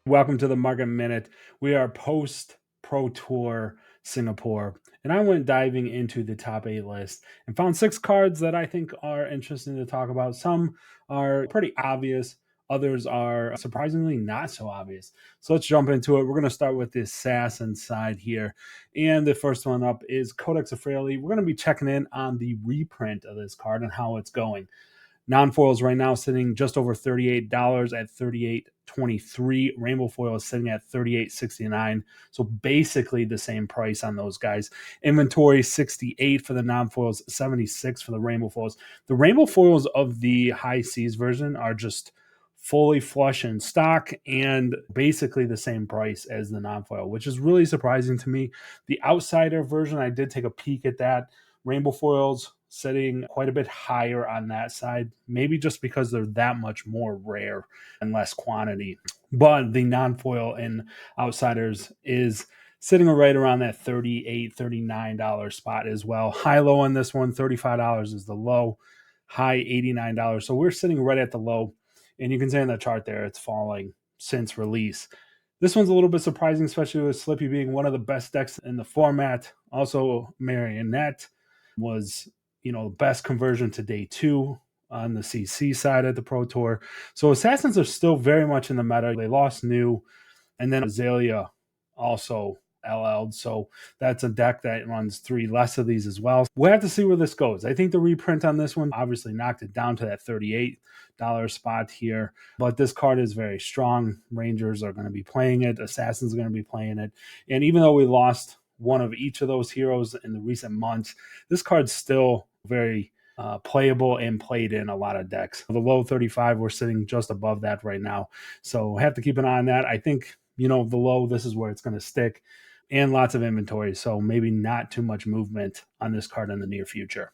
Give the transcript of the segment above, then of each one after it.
Welcome to the Market Minute. We are post Pro Tour Singapore, and I went diving into the top 8 list and found 6 cards that I think are interesting to talk about. Some are pretty obvious, others are surprisingly not so obvious. So let's jump into it. We're going to start with the Assassin side here. And the first one up is Codex Affrelli. We're going to be checking in on the reprint of this card and how it's going. Non-foils right now sitting just over $38 at $38.23. Rainbow foil is sitting at $38.69. So basically the same price on those guys. Inventory 68 for the non-foils, 76 for the rainbow foils. The rainbow foils of the high seas version are just fully flush in stock and basically the same price as the non-foil, which is really surprising to me. The outsider version, I did take a peek at that. Rainbow foils sitting quite a bit higher on that side, maybe just because they're that much more rare and less quantity. But the non-foil in outsiders is sitting right around that $38, $39 spot as well. High low on this one, $35 is the low, high $89. So we're sitting right at the low. And you can see on the chart there, it's falling since release. This one's a little bit surprising, especially with Slippy being one of the best decks in the format. Also, Marionette was, best conversion to day 2 on the CC side at the Pro Tour. So Assassins are still very much in the meta. They lost New, and then Azalea also LL'd. So that's a deck that runs 3 less of these as well. We'll have to see where this goes. I think the reprint on this one obviously knocked it down to that $38 spot here, but this card is very strong. Rangers are going to be playing it. Assassins are going to be playing it. And even though we lost one of each of those heroes in the recent months, this card's still very playable and played in a lot of decks. The low 35, we're sitting just above that right now. So have to keep an eye on that. I think, the low, this is where it's going to stick, and lots of inventory. So maybe not too much movement on this card in the near future.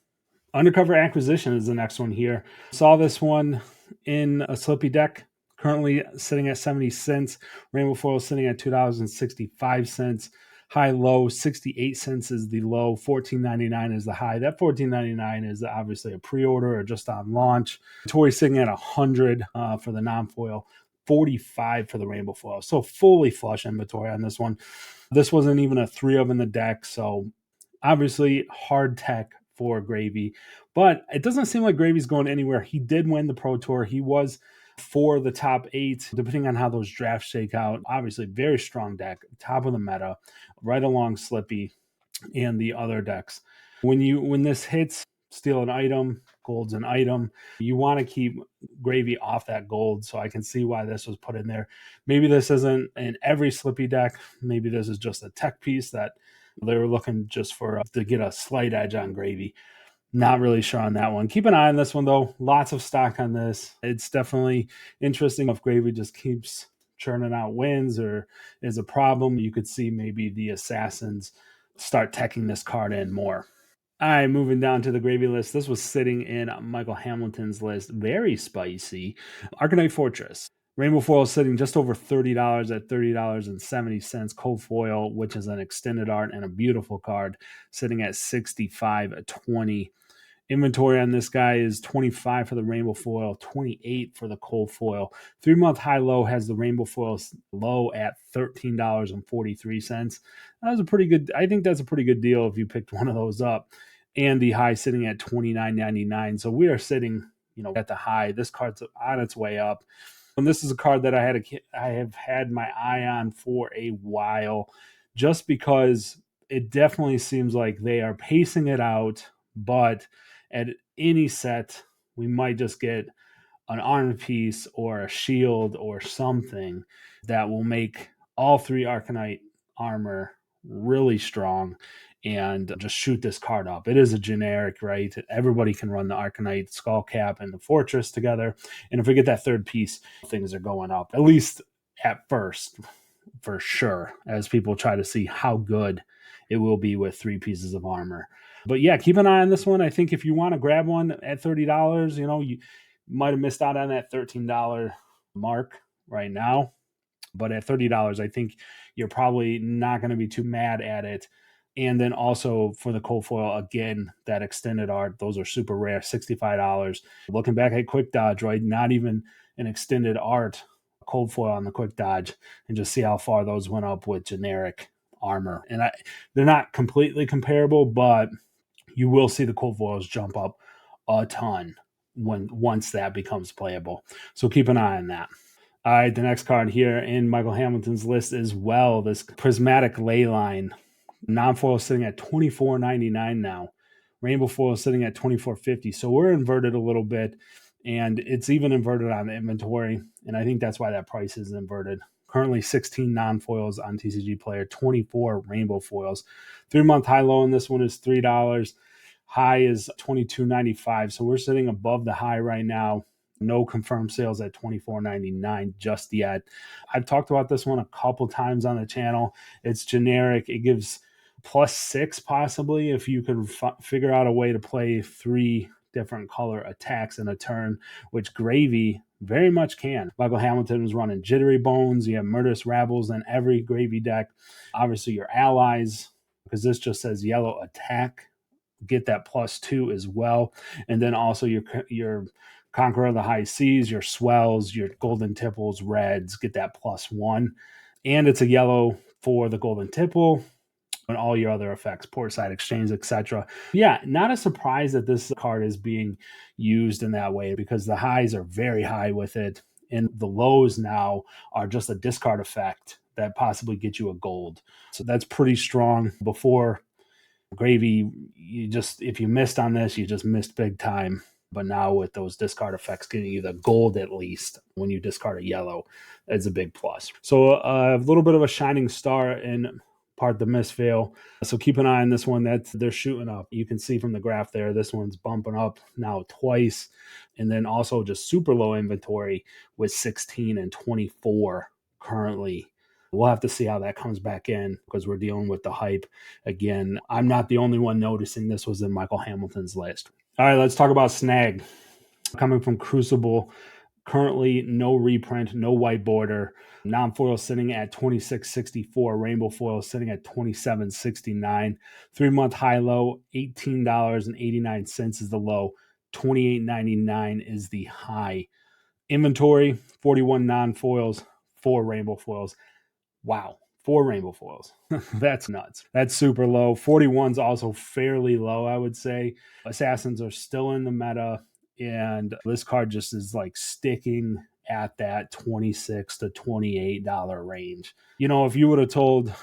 Undercover Acquisition is the next one here. Saw this one in a Slippy deck, currently sitting at 70 cents. Rainbow foil sitting at $2.65. High low, 68 cents is the low, $14.99 is the high. That $14.99 is obviously a pre-order or just on launch. Tory sitting at 100 for the non-foil, 45 for the rainbow foil. So fully flush inventory on this one. This wasn't even a 3 of in the deck, so obviously hard tech for Gravy, but it doesn't seem like Gravy's going anywhere. He did win the Pro Tour. He was for the top 8, depending on how those drafts shake out. Obviously, very strong deck, top of the meta, right along Slippy and the other decks. When this hits, steal an item, gold's an item. You want to keep Gravy off that gold, so I can see why this was put in there. Maybe this isn't in every Slippy deck. Maybe this is just a tech piece that they were looking just for to get a slight edge on Gravy. Not really sure on that one. Keep an eye on this one, though. Lots of stock on this. It's definitely interesting if Gravy just keeps churning out wins or is a problem. You could see maybe the Assassins start teching this card in more. All right, moving down to the Gravy list. This was sitting in Michael Hamilton's list. Very spicy. Arcanite Fortress. Rainbow foil is sitting just over $30 at $30.70. Cold foil, which is an extended art and a beautiful card, sitting at $65.20. Inventory on this guy is 25 for the rainbow foil, 28 for the cold foil. 3-month high low has the rainbow foil low at $13.43. That was a pretty good. I think that's a pretty good deal if you picked one of those up. And the high sitting at $29.99. So we are sitting, at the high. This card's on its way up. And this is a card that I have had my eye on for a while, just because it definitely seems like they are pacing it out, but at any set, we might just get an armor piece or a shield or something that will make all 3 Arcanite armor really strong and just shoot this card up. It is a generic, right? Everybody can run the Arcanite, Skull Cap, and the Fortress together. And if we get that 3rd piece, things are going up, at least at first, for sure, as people try to see how good it will be with 3 pieces of armor. But yeah, keep an eye on this one. I think if you want to grab one at $30, you might have missed out on that $13 mark right now. But at $30, I think you're probably not going to be too mad at it. And then also for the cold foil, again, that extended art, those are super rare, $65. Looking back at Quick Dodge, right? Not even an extended art cold foil on the quick dodge and just see how far those went up with generic armor. And they're not completely comparable, but you will see the cold foils jump up a ton once that becomes playable. So keep an eye on that. All right, the next card here in Michael Hamilton's list as well, this prismatic ley line. Non-foil sitting at $24.99 now. Rainbow foil sitting at $24.50. So we're inverted a little bit, and it's even inverted on the inventory. And I think that's why that price is inverted. Currently 16 non-foils on TCG Player, 24 rainbow foils. 3-month high low in this one is $3. High is $22.95. So we're sitting above the high right now. No confirmed sales at $24.99 just yet. I've talked about this one a couple times on the channel. It's generic. It gives +6 possibly if you could figure out a way to play 3 different color attacks in a turn, which Gravy very much can. Michael Hamilton was running Jittery Bones. You have Murderous Rabbles in every Gravy deck. Obviously your allies, because this just says yellow attack, get that +2 as well. And then also your Conqueror of the High Seas, your Swells, your Golden Tipples, Reds, get that +1. And it's a yellow for the Golden Tipple and all your other effects, Portside Exchange, etc. Yeah, not a surprise that this card is being used in that way because the highs are very high with it. And the lows now are just a discard effect that possibly get you a gold. So that's pretty strong. Before Gravy, if you missed on this, you just missed big time. But now with those discard effects getting you the gold at least when you discard a yellow, it's a big plus. So a little bit of a shining star in part the miss veil. So keep an eye on this one. They're shooting up. You can see from the graph there, this one's bumping up now twice. And then also just super low inventory with 16 and 24 currently. We'll have to see how that comes back in because we're dealing with the hype again. I'm not the only one noticing this was in Michael Hamilton's list. All right, let's talk about Snag. Coming from Crucible, currently no reprint, no white border. Non-foil sitting at $26.64. Rainbow foil sitting at $27.69. 3-month high low, $18.89 is the low. $28.99 is the high. Inventory, 41 non-foils, 4 rainbow foils. Wow, 4 rainbow foils. That's nuts. That's super low. 41's also fairly low, I would say. Assassins are still in the meta, and this card just is like sticking at that $26 to $28 range. You know, if you would have told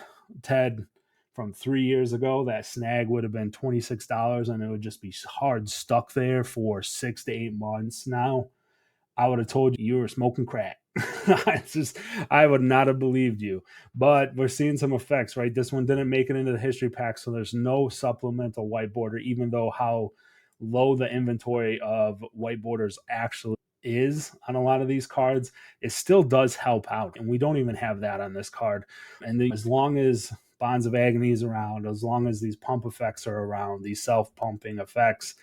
Ted from 3 years ago that Snag would have been $26 and it would just be hard stuck there for 6 to 8 months now, I would have told you were smoking crack. I would not have believed you. But we're seeing some effects, right? This one didn't make it into the history pack, so there's no supplemental white border, even though how low the inventory of white borders actually is on a lot of these cards, it still does help out. And we don't even have that on this card. And as long as Bonds of Agony is around, as long as these pump effects are around, these self-pumping effects,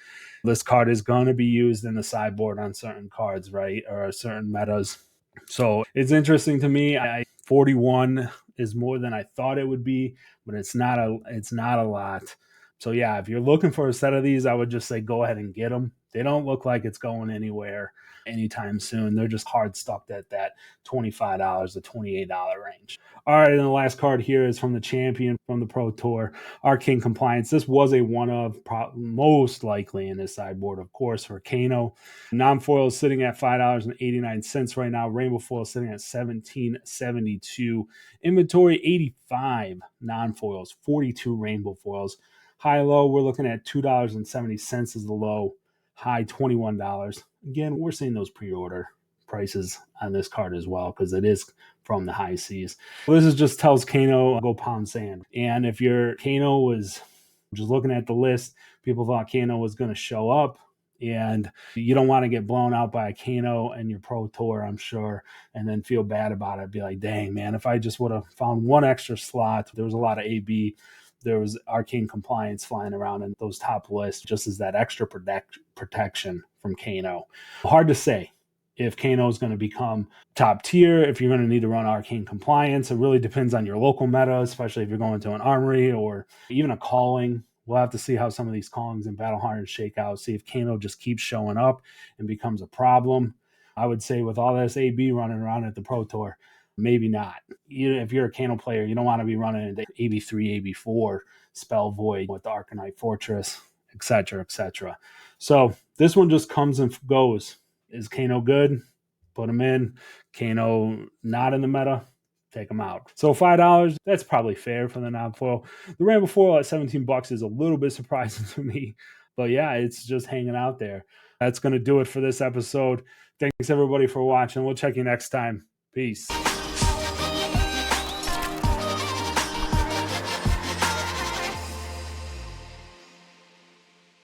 this card is going to be used in the sideboard on certain cards, right? Or certain metas. So it's interesting to me. 41 is more than I thought it would be, but it's not a lot. So yeah, if you're looking for a set of these, I would just say go ahead and get them. They don't look like it's going anywhere anytime soon. They're just hard stuck at that $25 to $28 range. All right, and the last card here is from the champion from the Pro Tour, Arcane Compliance. This was a one of most likely in this sideboard, of course, for Kano. Non-foil is sitting at $5.89 right now. Rainbow foil is sitting at $17.72. Inventory 85 non-foils, 42 rainbow foils. High low, we're looking at $2.70 is the low. High $21. Again, we're seeing those pre-order prices on this card as well because it is from the high seas. This is just tells Kano go pound sand. And if your Kano was just looking at the list, people thought Kano was going to show up, and you don't want to get blown out by a Kano and your Pro Tour, I'm sure, and then feel bad about it. Be like, dang, man, if I just would have found one extra slot. There was a lot of AB. There was Arcane Compliance flying around in those top lists just as that extra protection from Kano. Hard to say if Kano is going to become top tier, if you're going to need to run Arcane Compliance. It really depends on your local meta, especially if you're going to an armory or even a calling. We'll have to see how some of these callings and Battle Hardened shake out, see if Kano just keeps showing up and becomes a problem. I would say with all this AB running around at the Pro Tour, maybe not. If you're a Kano player, you don't want to be running the AB3, AB4, Spell Void with the Arcanite Fortress, etc., etc. So this one just comes and goes. Is Kano good? Put him in. Kano not in the meta? Take them out. So $5, that's probably fair for the non-foil. The Rambo foil at $17 is a little bit surprising to me, but yeah, it's just hanging out there. That's going to do it for this episode. Thanks everybody for watching. We'll check you next time. Peace.